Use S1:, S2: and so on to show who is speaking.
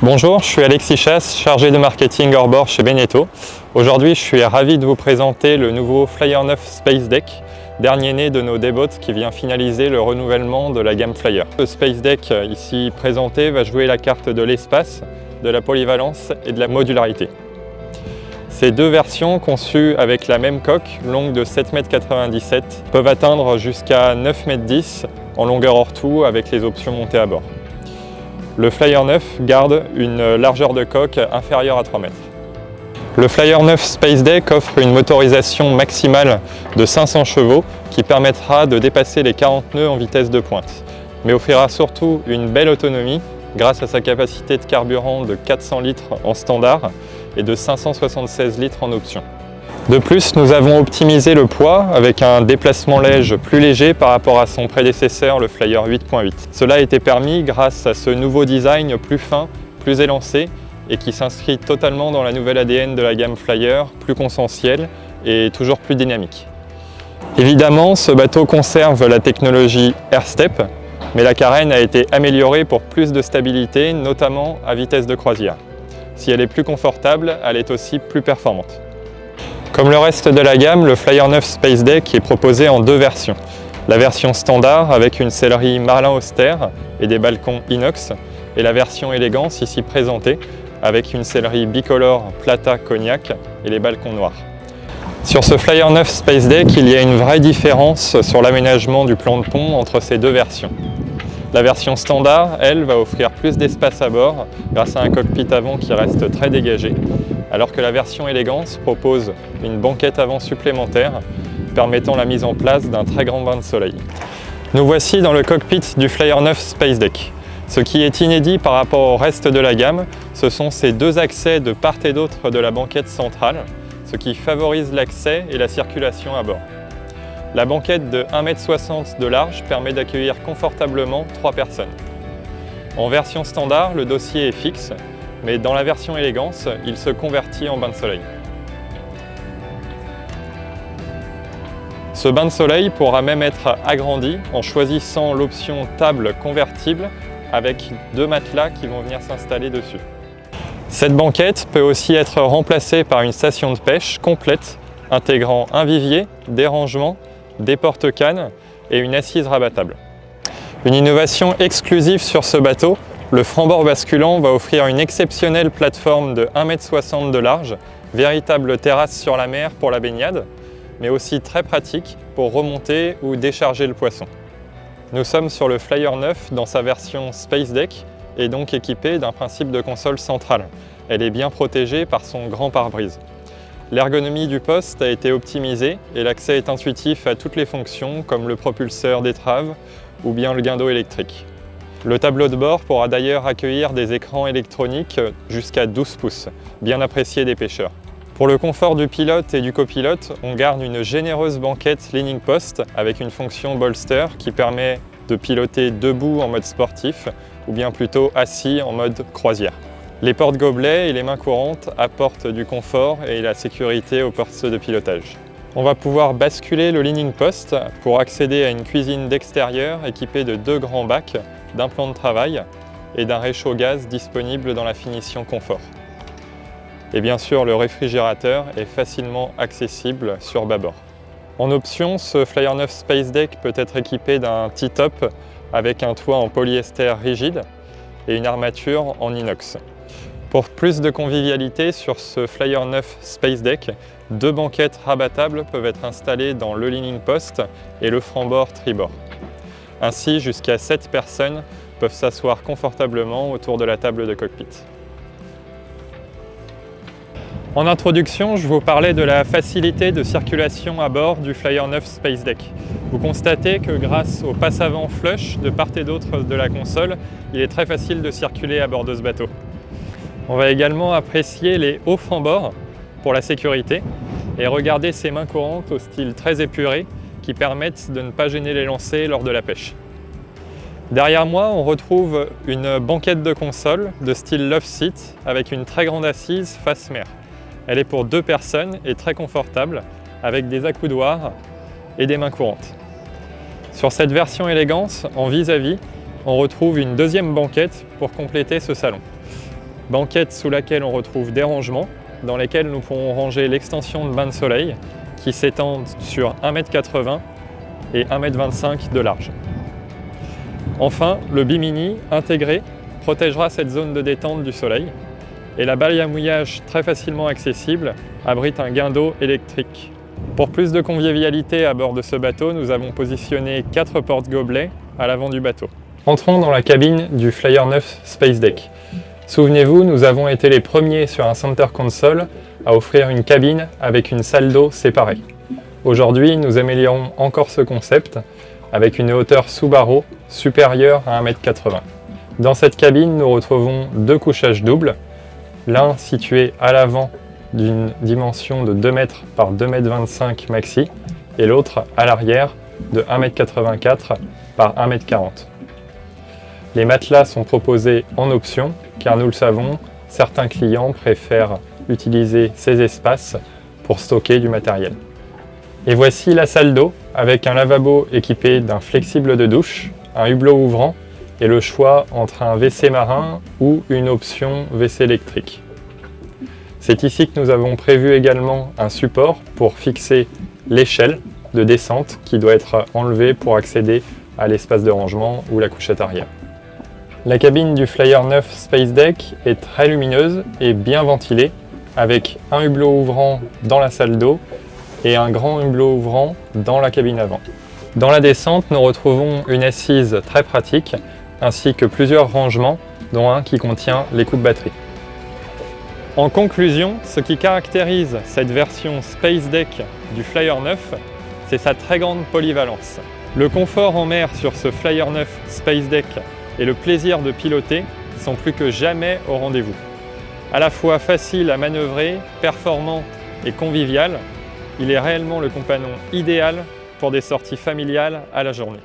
S1: Bonjour, je suis Alexis Chasse, chargé de marketing hors bord chez Beneteau. Aujourd'hui, je suis ravi de vous présenter le nouveau Flyer 9 Space Deck, dernier né de nos débots qui vient finaliser le renouvellement de la gamme Flyer. Le Space Deck ici présenté va jouer la carte de l'espace, de la polyvalence et de la modularité. Ces deux versions, conçues avec la même coque, longue de 7,97 m, peuvent atteindre jusqu'à 9,10 m en longueur hors tout avec les options montées à bord. Le Flyer 9 garde une largeur de coque inférieure à 3 mètres. Le Flyer 9 Space Deck offre une motorisation maximale de 500 chevaux qui permettra de dépasser les 40 nœuds en vitesse de pointe, mais offrira surtout une belle autonomie grâce à sa capacité de carburant de 400 litres en standard et de 576 litres en option. De plus, nous avons optimisé le poids avec un déplacement léger plus léger par rapport à son prédécesseur, le Flyer 8.8. Cela a été permis grâce à ce nouveau design plus fin, plus élancé et qui s'inscrit totalement dans la nouvelle ADN de la gamme Flyer, plus consensuelle et toujours plus dynamique. Évidemment, ce bateau conserve la technologie AirStep, mais la carène a été améliorée pour plus de stabilité, notamment à vitesse de croisière. Si elle est plus confortable, elle est aussi plus performante. Comme le reste de la gamme, le Flyer 9 Space Deck est proposé en deux versions. La version standard avec une sellerie Marlin austère et des balcons inox, et la version élégance ici présentée avec une sellerie bicolore Plata Cognac et les balcons noirs. Sur ce Flyer 9 Space Deck, il y a une vraie différence sur l'aménagement du plan de pont entre ces deux versions. La version standard, elle, va offrir plus d'espace à bord grâce à un cockpit avant qui reste très dégagé, alors que la version élégance propose une banquette avant supplémentaire permettant la mise en place d'un très grand bain de soleil. Nous voici dans le cockpit du Flyer 9 Space Deck. Ce qui est inédit par rapport au reste de la gamme, ce sont ces deux accès de part et d'autre de la banquette centrale, ce qui favorise l'accès et la circulation à bord. La banquette de 1,60 m de large permet d'accueillir confortablement 3 personnes. En version standard, le dossier est fixe, mais dans la version élégance, il se convertit en bain de soleil. Ce bain de soleil pourra même être agrandi en choisissant l'option table convertible avec 2 matelas qui vont venir s'installer dessus. Cette banquette peut aussi être remplacée par une station de pêche complète intégrant un vivier, des rangements, des porte-cannes et une assise rabattable. Une innovation exclusive sur ce bateau, le franc-bord basculant va offrir une exceptionnelle plateforme de 1,60 m de large, véritable terrasse sur la mer pour la baignade, mais aussi très pratique pour remonter ou décharger le poisson. Nous sommes sur le Flyer 9 dans sa version Space Deck et donc équipé d'un principe de console centrale. Elle est bien protégée par son grand pare-brise. L'ergonomie du poste a été optimisée et l'accès est intuitif à toutes les fonctions comme le propulseur d'étrave ou bien le guindeau électrique. Le tableau de bord pourra d'ailleurs accueillir des écrans électroniques jusqu'à 12 pouces, bien appréciés des pêcheurs. Pour le confort du pilote et du copilote, on garde une généreuse banquette Leaning Post avec une fonction bolster qui permet de piloter debout en mode sportif ou bien plutôt assis en mode croisière. Les porte-gobelets et les mains courantes apportent du confort et la sécurité au poste de pilotage. On va pouvoir basculer le Leaning Post pour accéder à une cuisine d'extérieur équipée de 2 grands bacs, d'un plan de travail et d'un réchaud gaz disponible dans la finition confort. Et bien sûr, le réfrigérateur est facilement accessible sur bâbord. En option, ce Flyer 9 Space Deck peut être équipé d'un T-top avec un toit en polyester rigide et une armature en inox. Pour plus de convivialité sur ce Flyer 9 Space Deck, 2 banquettes rabattables peuvent être installées dans le Leaning Post et le franc-bord tribord. Ainsi, jusqu'à 7 personnes peuvent s'asseoir confortablement autour de la table de cockpit. En introduction, je vous parlais de la facilité de circulation à bord du Flyer 9 Space Deck. Vous constatez que grâce au passe avant flush de part et d'autre de la console, il est très facile de circuler à bord de ce bateau. On va également apprécier les hauts francs-bords pour la sécurité et regarder ces mains courantes au style très épuré qui permettent de ne pas gêner les lancers lors de la pêche. Derrière moi, on retrouve une banquette de console de style love seat avec une très grande assise face mer. Elle est pour 2 personnes et très confortable avec des accoudoirs et des mains courantes. Sur cette version élégance, en vis-à-vis, on retrouve une deuxième banquette pour compléter ce salon. Banquette sous laquelle on retrouve des rangements, dans lesquels nous pourrons ranger l'extension de bain de soleil qui s'étendent sur 1,80 m et 1,25 m de large. Enfin, le bimini intégré protégera cette zone de détente du soleil et la balai à mouillage très facilement accessible abrite un gain d'eau électrique. Pour plus de convivialité à bord de ce bateau, nous avons positionné 4 porte-gobelets à l'avant du bateau. Entrons dans la cabine du Flyer 9 Space Deck. Souvenez-vous, nous avons été les premiers sur un center console à offrir une cabine avec une salle d'eau séparée. Aujourd'hui, nous améliorons encore ce concept avec une hauteur sous barreau supérieure à 1,80 m. Dans cette cabine, nous retrouvons 2 couchages doubles, l'un situé à l'avant d'une dimension de 2 m par 2,25 m maxi et l'autre à l'arrière de 1,84 m par 1,40 m. Les matelas sont proposés en option car nous le savons, certains clients préfèrent utiliser ces espaces pour stocker du matériel. Et voici la salle d'eau avec un lavabo équipé d'un flexible de douche, un hublot ouvrant et le choix entre un WC marin ou une option WC électrique. C'est ici que nous avons prévu également un support pour fixer l'échelle de descente qui doit être enlevée pour accéder à l'espace de rangement ou la couchette arrière. La cabine du Flyer 9 Space Deck est très lumineuse et bien ventilée avec un hublot ouvrant dans la salle d'eau et un grand hublot ouvrant dans la cabine avant. Dans la descente, nous retrouvons une assise très pratique ainsi que plusieurs rangements dont un qui contient les coupes batterie. En conclusion, ce qui caractérise cette version Space Deck du Flyer 9, c'est sa très grande polyvalence. Le confort en mer sur ce Flyer 9 Space Deck et le plaisir de piloter sont plus que jamais au rendez-vous. À la fois facile à manœuvrer, performant et convivial, il est réellement le compagnon idéal pour des sorties familiales à la journée.